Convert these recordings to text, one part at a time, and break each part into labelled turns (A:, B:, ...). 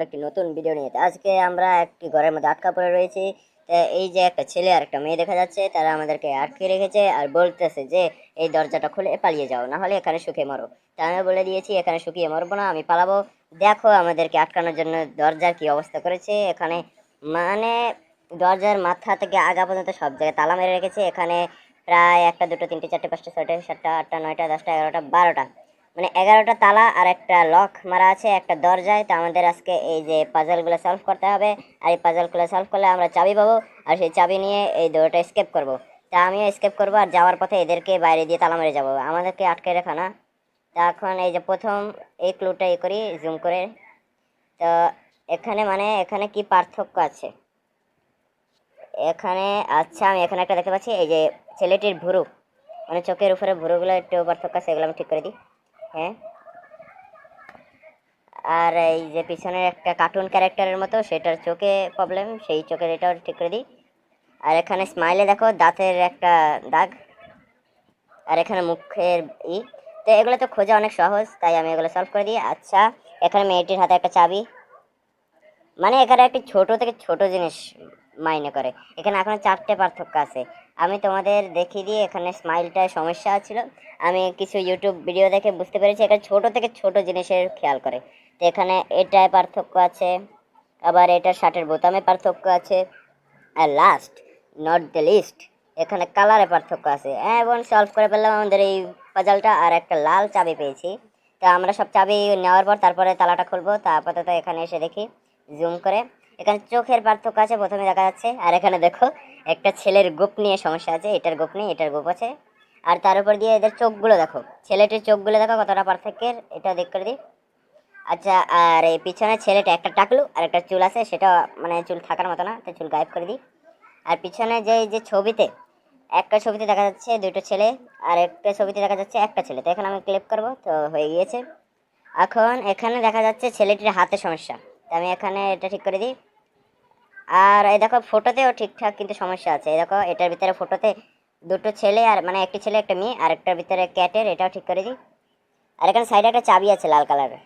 A: একটি নতুন ভিডিও নিয়ে আজকে আমরা একটি ঘরের মধ্যে আটকা পড়ে রয়েছি। এই যে একটা ছেলে আর একটা মেয়ে দেখা যাচ্ছে, তারা আমাদেরকে আটকে রেখেছে আর বলতেছে যে এই দরজাটা খুলে পালিয়ে যাও, না হলে এখানে শুকিয়ে মরো। তা আমি বলে দিয়েছি এখানে শুকিয়ে মরবো না, আমি পালাবো। দেখো আমাদেরকে আটকানোর জন্য দরজার কি অবস্থা করেছে এখানে। মানে দরজার মাথা থেকে আগা পর্যন্ত সব জায়গায় তালা মেরে রেখেছে। এখানে প্রায় একটা দুটো তিনটে চারটে পাঁচটা ছয়টা সাতটা আটটা নয়টা 10টা 11টা 12টা, মানে 11টা তালা আর একটা লক মারা আছে একটা দরজায়। তো আমাদের আজকে এই যে পাজলগুলো সলভ করতে হবে, আর এই পাজলগুলো সলভ করলে আমরা চাবি পাবো, আর সেই চাবি নিয়ে এই দৌড়টা স্কেপ করব। তা আমিও স্কেপ করবো, আর যাওয়ার পথে এদেরকে বাইরে দিয়ে তালা মেরে যাবো, আমাদেরকে আটকে রাখা না। তা এখন এই যে প্রথম এই ক্লুটা করি জুম করে। তো এখানে মানে এখানে কি পার্থক্য আছে এখানে? আচ্ছা, আমি এখানে একটা দেখতে পাচ্ছি, এই যে ছেলেটির ভুরু, মানে চোখের উপরে ভুরুগুলো একটু পার্থক্য আছে, এগুলো আমি ঠিক করে দিই। হ্যাঁ, আর এই যে পিছনের একটা কার্টুন ক্যারেক্টারের মতো, সেটার চোখে প্রবলেম, সেই চোখের এটাও ঠিক করে দিই। আর এখানে স্মাইলে দেখো দাঁতের একটা দাগ, আর এখানে মুখের ই। তো এগুলো তো খোঁজা অনেক সহজ, তাই আমি এগুলো সলভ করে দিই। আচ্ছা, এখানে মেয়েটির হাতে একটা চাবি, মানে এখানে একটি ছোট থেকে ছোট জিনিস মাইনে করে। এখানে এখন 4টে পার্থক্য আছে, আমি তোমাদের দেখিয়ে দিই। এখানে স্মাইলটায় সমস্যা ছিল, আমি কিছু ইউটিউব ভিডিও দেখে বুঝতে পেরেছি এখানে ছোট থেকে ছোট জিনিসের খেয়াল করে। তো এখানে এটায় পার্থক্য আছে, আবার এটার শার্টের বোতামে পার্থক্য আছে, আর লাস্ট নট দ্য লিস্ট এখানে কালারে পার্থক্য আছে। এবং সলভ করে ফেললাম আমাদের এই পাজলটা, আর একটা লাল চাবি পেয়েছি। তো আমরা সব চাবি নেওয়ার পর তারপরে তালাটা খুলবো। তা আপাতত এখানে এসে দেখি জুম করে, এখানে চোখের পার্থক্য আছে প্রথমে দেখা যাচ্ছে। আর এখানে দেখো একটা ছেলের গোপ নিয়ে সমস্যা আছে, এটার গোপ নেই এটার গোপ আছে। আর তার উপর দিয়ে এদের চোখগুলো দেখো, ছেলেটির চোখগুলো দেখো কতটা পার্থক্যের, এটা দেখ করে দিই। আচ্ছা, আর এই পিছনে ছেলেটা একটা টাকলু আর একটা চুল আছে, সেটা মানে চুল থাকার মতো না, তো চুল গায়েব করে দিই। আর পিছনে যে যে ছবিতে, একটা ছবিতে দেখা যাচ্ছে দুটো ছেলে, আর একটা ছবিতে দেখা যাচ্ছে একটা ছেলে। তো এখানে আমি ক্লিক করবো, তো হয়ে গিয়েছে। এখন এখানে দেখা যাচ্ছে ছেলেটির হাতে সমস্যা, তো আমি এখানে এটা ঠিক করে দিই। আর এই দেখো ফটোতেও ঠিকঠাক কিন্তু সমস্যা আছে, এই দেখো এটার ভিতরে ফটোতে দুটো ছেলে, আর মানে একটি ছেলে একটা মেয়ে, আর একটার ভিতরে ক্যাটের, এটাও ঠিক করে দিই। আর এখানে সাইডে একটা চাবি আছে লাল কালারের,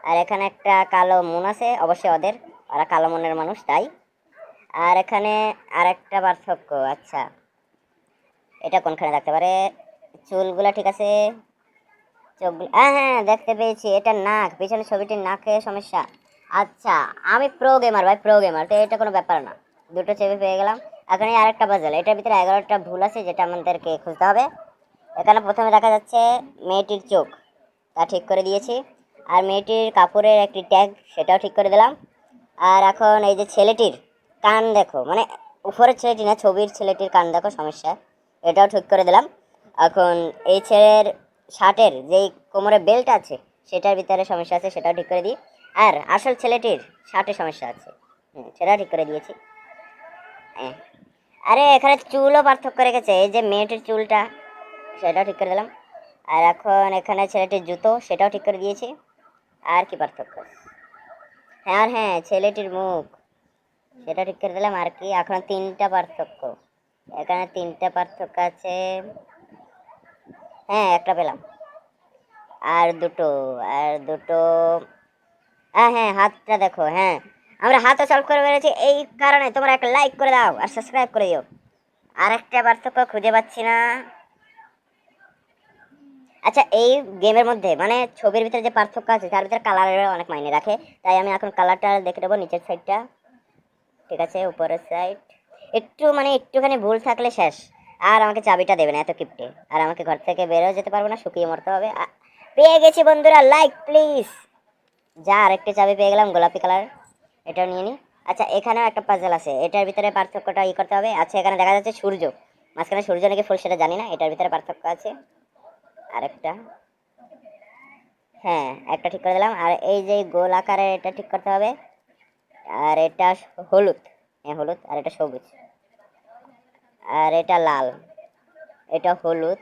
A: আর এখানে একটা কালো মন আছে, অবশ্যই ওদের, ওরা কালো মনের মানুষ তাই। আর এখানে আর একটা পার্থক্য, আচ্ছা এটা কোনখানে থাকতে পারে, চুলগুলা ঠিক আছে, চোখগুলো, হ্যাঁ হ্যাঁ দেখতে পেয়েছি, এটা নাক, পিছনে ছবিটির নাকে সমস্যা। আচ্ছা, আমি প্রো গেমার ভাই, প্রো গেমার, তো এটা কোনো ব্যাপার না। দুটো ছবি পেয়ে গেলাম। এখানে আরেকটা পাজল, এটার ভিতরে 11টা ভুল আছে, যেটা আমাদেরকে খুঁজতে হবে। এখানে প্রথমে দেখা যাচ্ছে মেয়েটির চোখ, তা ঠিক করে দিয়েছি। আর মেয়েটির কাপড়ের একটি ট্যাগ, সেটাও ঠিক করে দিলাম। আর এখন এই যে ছেলেটির কান দেখো, মানে উপরের ছেলেটি না, ছবির ছেলেটির কান দেখো সমস্যা, এটাও ঠিক করে দিলাম। এখন এই ছেলের শার্টের যেই কোমরে বেল্ট আছে, সেটার ভিতরে সমস্যা আছে, সেটাও ঠিক করে দিই। আর আসল ছেলেটির শার্টে সমস্যা আছে, সেটাও ঠিক করে দিয়েছি। হ্যাঁ, আরে এখানে চুলও পার্থক্য রেখেছে, এই যে মেয়েটির চুলটা, সেটাও ঠিক করে দিলাম। আর এখন এখানে ছেলেটির জুতো, সেটাও ঠিক করে দিয়েছি। আর কি পার্থক্য, হ্যাঁ আর হ্যাঁ ছেলেটির মুখ, সেটা ঠিক করে দিলাম। আর কি এখন 3টা পার্থক্য, এখানে 3টা পার্থক্য আছে। হ্যাঁ একটা পেলাম, আর দুটো, আর দুটো, হ্যাঁ হ্যাঁ হাতটা দেখো, হ্যাঁ আমরা হাতও সলভ করে পেরেছি। এই কারণে তোমরা একটা লাইক করে দাও আর সাবস্ক্রাইব করে দিও। আর একটা পার্থক্য খুঁজে পাচ্ছি না। আচ্ছা, এই গেমের মধ্যে মানে ছবির ভিতরে যে পার্থক্য আছে, তার ভিতরে কালারের অনেক মাইনে রাখে, তাই আমি এখন কালারটা দেখে দেবো। নিচের সাইডটা ঠিক আছে, উপরের সাইড একটু মানে একটুখানি ভুল থাকলে শেষ, আর আমাকে চাবিটা দেবে না এত কিপটে, আর আমাকে ঘর থেকে বেরোও যেতে পারবো না, শুকিয়ে মরতে হবে। পেয়ে গেছি বন্ধুরা, লাইক প্লিজ। যা, আরেকটা চাবি পেয়ে গেলাম গোলাপি কালার, এটাও নিয়ে নিই। আচ্ছা, এখানেও একটা পাজল আছে, এটার ভিতরে পার্থক্যটা করতে হবে। আচ্ছা, এখানে দেখা যাচ্ছে সূর্য, মাঝখানে সূর্য নাকি ফুল সেটা জানি না, এটার ভিতরে পার্থক্য আছে। আরেকটা, হ্যাঁ একটা ঠিক করে দিলাম। আর এই যে গোল আকারের এটা ঠিক করতে হবে। আর এটা হলুদ, হ্যাঁ হলুদ, আর এটা সবুজ, আর এটা লাল, এটা হলুদ,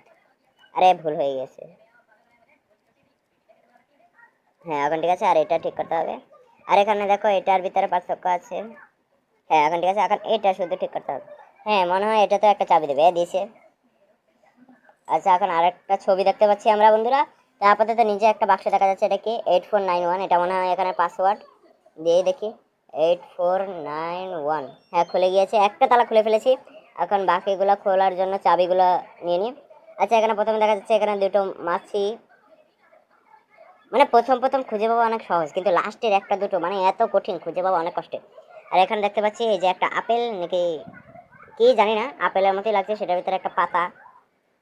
A: আরে ভুল হয়ে গেছে। হ্যাঁ এখন ঠিক আছে, আর এটা ঠিক করতে হবে। আর এখানে দেখো এটার ভিতরে পার্থক্য আছে। হ্যাঁ এখন ঠিক আছে, এখন এটা শুধু ঠিক করতে হবে। হ্যাঁ মনে হয় এটা তো একটা চাবি দেবে, দিয়েছে। আচ্ছা, এখন আরেকটা ছবি দেখতে পাচ্ছি আমরা বন্ধুরা। তা আপাতত নিচে একটা বাক্স দেখা যাচ্ছে, এটা কি 8491, এটা মনে হয় এখানে পাসওয়ার্ড, দিয়ে দেখি 8491, হ্যাঁ খুলে গিয়েছে, একটা তালা খুলে ফেলেছি। এখন বাকিগুলো খোলার জন্য চাবিগুলো নিয়ে নিই। আচ্ছা এখানে প্রথমে দেখা যাচ্ছে এখানে দুটো মাছি, মানে প্রথম প্রথম খুঁজে পাওয়া অনেক সহজ, কিন্তু লাস্টের একটা দুটো মানে এত কঠিন, খুঁজে পাওয়া অনেক কষ্টে। আর এখানে দেখতে পাচ্ছি এই যে একটা আপেল নাকি কি জানি না, আপেলের মতোই লাগছে, সেটার ভিতরে একটা পাতা,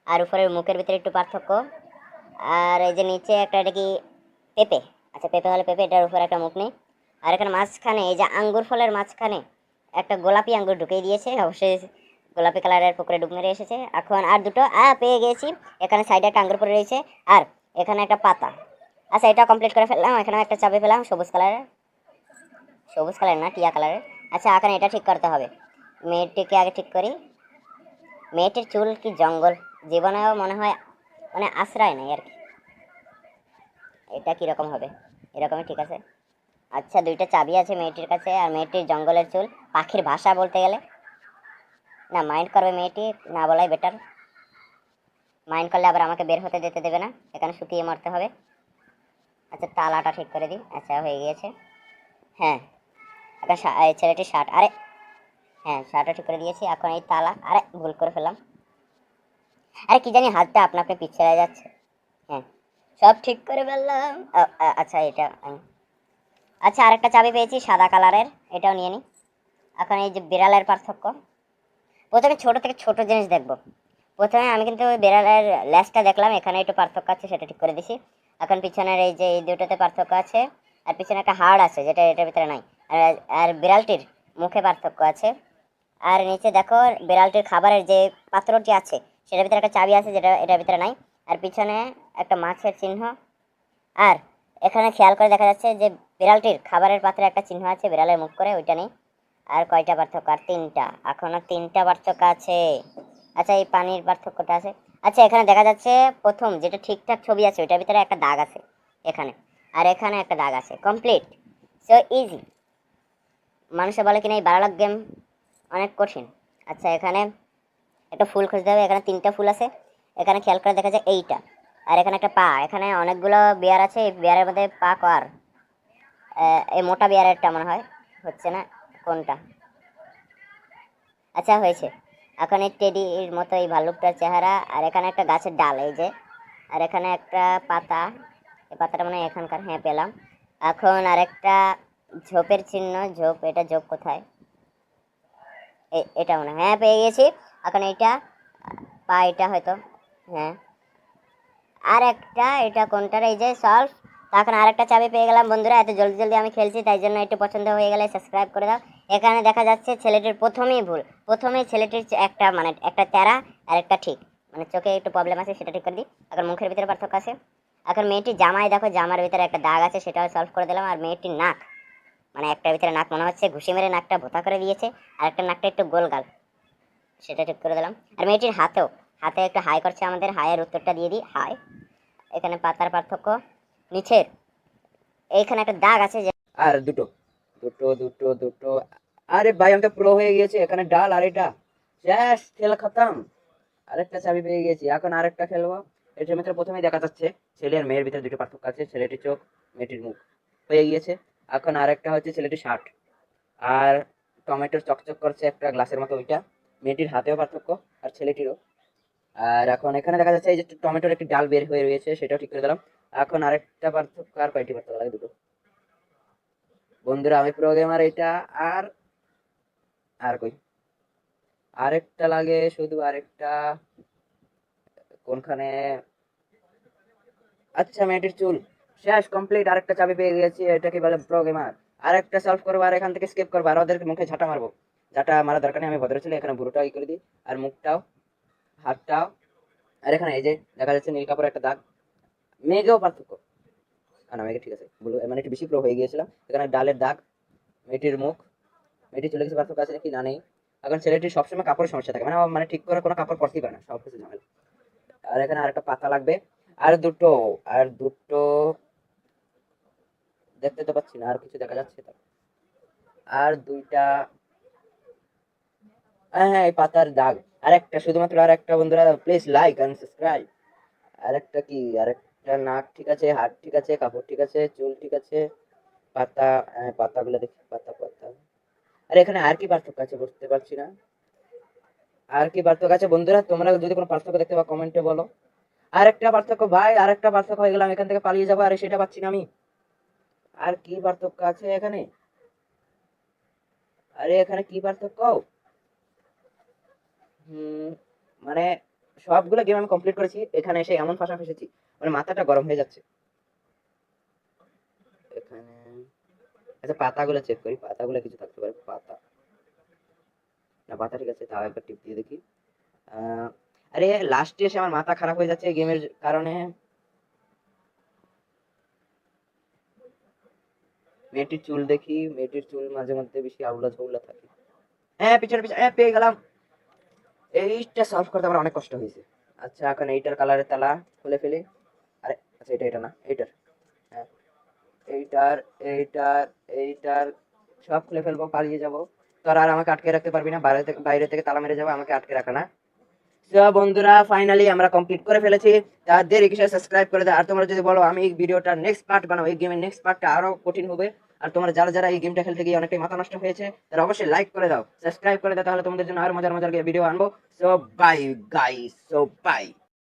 A: আর উপরের মুখের ভিতরে একটু পার্থক্য। আর এই যে নিচে একটা, এটা কি পেঁপে? আচ্ছা পেঁপে হলে পেঁপে, এটার উপরে একটা মুখ নেই। আর এখানে মাঝখানে এই যে আঙ্গুর ফলের মাঝখানে একটা গোলাপি আঙ্গুর ঢুকিয়ে দিয়েছে, অবশ্যই গোলাপি কালারের পুকুরে ডুব মেরে এসেছে। এখন আর দুটো পেয়ে গেছি। এখানে সাইডে একটা আঙ্গুর পড়ে রয়েছে, আর এখানে একটা পাতা। আচ্ছা এটা কমপ্লিট করে ফেললাম। এখানে একটা চাবি পেলাম সবুজ কালারের, সবুজ কালার না টিয়া কালারের। আচ্ছা এখন এটা ঠিক করতে হবে, মেয়েটিকে আগে ঠিক করি। মেয়েটির চুল কি জঙ্গল, জীবনেও মনে হয় মানে আশ্রয় নেই আর কি। এটা কিরকম হবে? এরকমই ঠিক আছে। আচ্ছা দুইটা চাবি আছে মেয়েটির কাছে, আর মেয়েটির জঙ্গলের চুল, পাখির ভাষা বলতে গেলে। না মাইন্ড করবে মেয়েটি, না বলাই বেটার। মাইন্ড করলে আবার আমাকে বের হতে দিতে দেবে না, এখানে শুকিয়ে মরতে হবে। আচ্ছা তালাটা ঠিক করে দিই। আচ্ছা হয়ে গিয়েছে। হ্যাঁ এখন এই ছেলেটির শার্ট, আরে হ্যাঁ শার্টটা ঠিক করে দিয়েছি। এখন এই তালা, আরে ভুল করে ফেললাম। আরে কি জানি হাতটা আপনা আপনি পিছিয়ে যাচ্ছে। হ্যাঁ সব ঠিক করে ফেললাম। আচ্ছা এটা আচ্ছা আরেকটা চাবি পেয়েছি সাদা কালারের, এটাও নিয়ে নিই। এখন এই যে বিড়ালের পার্থক্য, প্রথমে ছোট থেকে ছোট জিনিস দেখবো। প্রথমে আমি কিন্তু বিড়ালের ল্যাসটা দেখলাম, এখানে একটু পার্থক্য আছে, সেটা ঠিক করে দিছি। এখন পিছনের এই যে এই দুটোতে পার্থক্য আছে, আর পিছনে একটা হাড় আছে যেটা এটার ভিতরে নাই। আর বিড়ালটির মুখে পার্থক্য আছে। আর নিচে দেখো বিড়ালটির খাবারের যে পাত্রটি আছে সেটার ভিতরে একটা চাবি আছে, যেটা এটার ভিতরে নাই। আর পিছনে একটা মাছের চিহ্ন। আর এখানে খেয়াল করে দেখা যাচ্ছে যে বিড়ালটির খাবারের পাত্রে একটা চিহ্ন আছে বিড়ালের মুখ করে, ওইটা নেই। আর কয়টা পার্থক্য? আর তিনটা, এখনো তিনটা পার্থক্য আছে। আচ্ছা এই পানির পার্থক্যটা আছে। আচ্ছা এখানে দেখা যাচ্ছে প্রথম যেটা ঠিকঠাক ছবি আছে ওইটার ভিতরে একটা দাগ আছে এখানে, আর এখানে একটা দাগ আছে। Complete, so easy. মানুষে বলে কিনা এই বারালক গেম অনেক কঠিন। আচ্ছা এখানে একটা ফুল খুঁজতে হবে, এখানে তিনটা ফুল আছে। এখানে খেয়াল করে দেখা যায় এইটা, আর এখানে একটা পা। এখানে অনেকগুলো বিয়ার আছে, এই বিয়ারের মধ্যে পা কার? এই মোটা বিয়ারেরটা মনে হয়, হচ্ছে না কোনটা? আচ্ছা হয়েছে। এখন এই টেডির মতো এই ভাল্লুকটার চেহারা, আর এখানে একটা গাছের ডাল এই যে, আর এখানে একটা পাতা, এই পাতাটা মানে এখানকার, হ্যাঁ পেলাম। এখন আরেকটা ঝোপের চিহ্ন, ঝোপ, এটা ঝোপ কোথায়? এটা মনে হয়, হ্যাঁ পেয়ে গেছি। এখন এইটা পা, এটা হয়তো, হ্যাঁ। আর একটা, এটা কোনটার? এই যে সলভ। তখন আরেকটা চাবি পেয়ে গেলাম বন্ধুরা। এত জলদি জলদি আমি খেলছি তাই জন্য একটু পছন্দ হয়ে গেলে সাবস্ক্রাইব করে দাও। এখানে দেখা যাচ্ছে ছেলেটির প্রথমেই ভুল, প্রথমেই ছেলেটির একটা মানে একটা তেরা আর একটা ঠিক, মানে চোখে একটু প্রবলেম আছে, সেটা ঠিক করে দিই। এখন মুখের ভিতরে পার্থক্য আছে। এখন মেয়েটির জামায় দেখো, জামার ভিতরে একটা দাগ আছে, সেটাও সলভ করে দিলাম। আর মেয়েটির নাক, মানে একটার ভিতরে নাক মনে হচ্ছে ঘুষি মেরে নাকটা ভোতা করে দিয়েছে, আর একটা নাকটা একটু গোলগাল, সেটা ঠিক করে দিলাম। আর মেয়েটির হাতেও, হাতে একটা হাই করছে আমাদের, হায়ের উত্তরটা দিয়ে দিই, হাই। এখানে পাতার পার্থক্য, নিচের এইখানে একটা দাগ আছে যে,
B: আর দুটো দুটো দুটো দুটো আরে ভাই আমি তো প্রো হয়ে গেছি, এখানে ডাল আর এটা শেষ, খেল খতম। আরেকটা চাবি পেয়ে গেছি, এখন আরেকটা খেলবো। এটার ভিতরে প্রথমেই দেখা যাচ্ছে ছেলে আর মেয়ের ভিতরে দুটো পার্থক্য আছে, ছেলেটির চোখ মেয়েটির মুখ হয়ে গিয়েছে। এখন আরেকটা হচ্ছে ছেলেটির শার্ট, আর টমেটোর চকচক করছে একটা গ্লাসের মতো ওইটা, মেয়েটির হাতেও পার্থক্য আর ছেলেটিরও। আর এখন এখানে দেখা যাচ্ছে এই যে টমেটোর একটি ডাল বের হয়ে রয়েছে, সেটাও ঠিক করে দিলাম। এখন আরেকটা পার্থক্য, আর কয়টি পার্থক্য লাগে? দুটো। বন্ধুরা আমি প্রো গেমার এটা। আর আর কই আরেকটা লাগে, শুধু আরেকটা কোনখানে? আচ্ছা মেয়েটির চুল শেষ, কমপ্লিট। আরেকটা চাবি পেয়ে গেছি, এটাকে বলে প্রো গেমার। আরেকটা সলভ করবো, আর এখান থেকে স্কিপ করবো, আর ওদের মুখে ঝাঁটা মারবো। ঝাঁটা মারা দরকার নেই, আমি ভদ্র ছিল। এখানে বুড়োটা ই করে দিই, আর মুখটাও, হাতটাও। আর এখানে এই যে দেখা যাচ্ছে নীল কাপড়ের একটা দাগ, মেঘেও পার্থক্য। না মেঘে ঠিক আছে, ব্লু মানে একটু বেশি প্রো হয়ে গিয়েছিলাম। এখানে ডালের দাগ, মেয়েটির মুখ, মেয়েটি চলে গেছে, পার্থক্য আছে নাকি না নেই। এখন ছেলেটির সবসময় কাপড়ের সমস্যা থাকে, মানে মানে ঠিক করে কোনো কাপড় পরতেই পারে না, সব কিছু ঝামেলা। আর এখানে আরেকটা পাতা লাগবে, আর দুটো, আর দুটো দেখতে তো পাচ্ছি না, আর কিছু দেখা যাচ্ছে তো? আর দুইটা, হ্যাঁ হ্যাঁ এই পাতার দাগ। আর একটা, শুধুমাত্র আর একটা বন্ধুরা, প্লিজ লাইক এন্ড সাবস্ক্রাইব। আরেকটা কি? আরেকটা নাক ঠিক আছে, হাত ঠিক আছে, কাপড় ঠিক আছে, চুল ঠিক আছে, পাতা, পাতাগুলো দেখি, পাতা পাতা। আরে এখানে আর কি পার্থক্য আছে বুঝতে পারছি না। আর কি পার্থক্য আছে বন্ধুরা, তোমরা যদি কোনো পার্থক্য দেখতে পাও কমেন্টে বলো। আরেকটা পার্থক্য ভাই, আরেকটা পার্থক্য হয়ে গেলাম, এখান থেকে পালিয়ে যাবো, আরে সেটা পাচ্ছি না আমি। আর কি পার্থক্য আছে এখানে? আরে এখানে কি পার্থক্য? হুম, মানে সবগুলো গেম আমি কমপ্লিট করেছি, এখানে এসে এমন ফাঁসা ফেসেছি, মানে মাথাটা গরম হয়ে যাচ্ছে। এখানে আচ্ছা পাতাগুলো চেক করি, পাতাগুলো কিছু থাকতে পারে, পাতা না, পাতা ঠিক আছে, তাও একবার টিপ দিয়ে দেখি। আহ, আরে লাস্টে এসে আমার মাথা খারাপ হয়ে যাচ্ছে গেমের কারণে। মেয়েটির চুল দেখি, মেয়েটির চুল মাঝে মধ্যে বেশি আউলা ঝাউলা থাকে। হ্যাঁ পিছনে পিছনে, হ্যাঁ পেয়ে গেলাম। এইটা সলভ করতে আমার অনেক কষ্ট হয়েছে। আচ্ছা এখন এইটার কালারের তালা খুলে ফেলি। আরে আচ্ছা এটা এটা না, এইটার, হ্যাঁ এইটার, এইটার, এইটার সব খুলে ফেলবো, পালিয়ে যাবো। তোর আর আমাকে আটকে রাখতে পারবি না, বাইরে থেকে তালা মেরে যাবো, আমাকে আটকে রাখা না। তো বন্ধুরা ফাইনালি আমরা কমপ্লিট করে ফেলেছি। তার দেরি কিসে, সাবস্ক্রাইব করে দাও। আর তোমরা যদি বলো আমি এই ভিডিওটা নেক্সট পার্ট বানাবো, এই গেমের নেক্সট পার্টটা আরো কঠিন হবে, আর তোমরা যারা যারা এই গেমটা খেলতে গিয়ে অনেকটাই মাথা নষ্ট হয়েছে, তারা অবশ্যই লাইক করে দাও, সাবস্ক্রাইব করে দাও, তাহলে তোমাদের জন্য আরো মজার মজার ভিডিও আনবো। So bye guys, so by.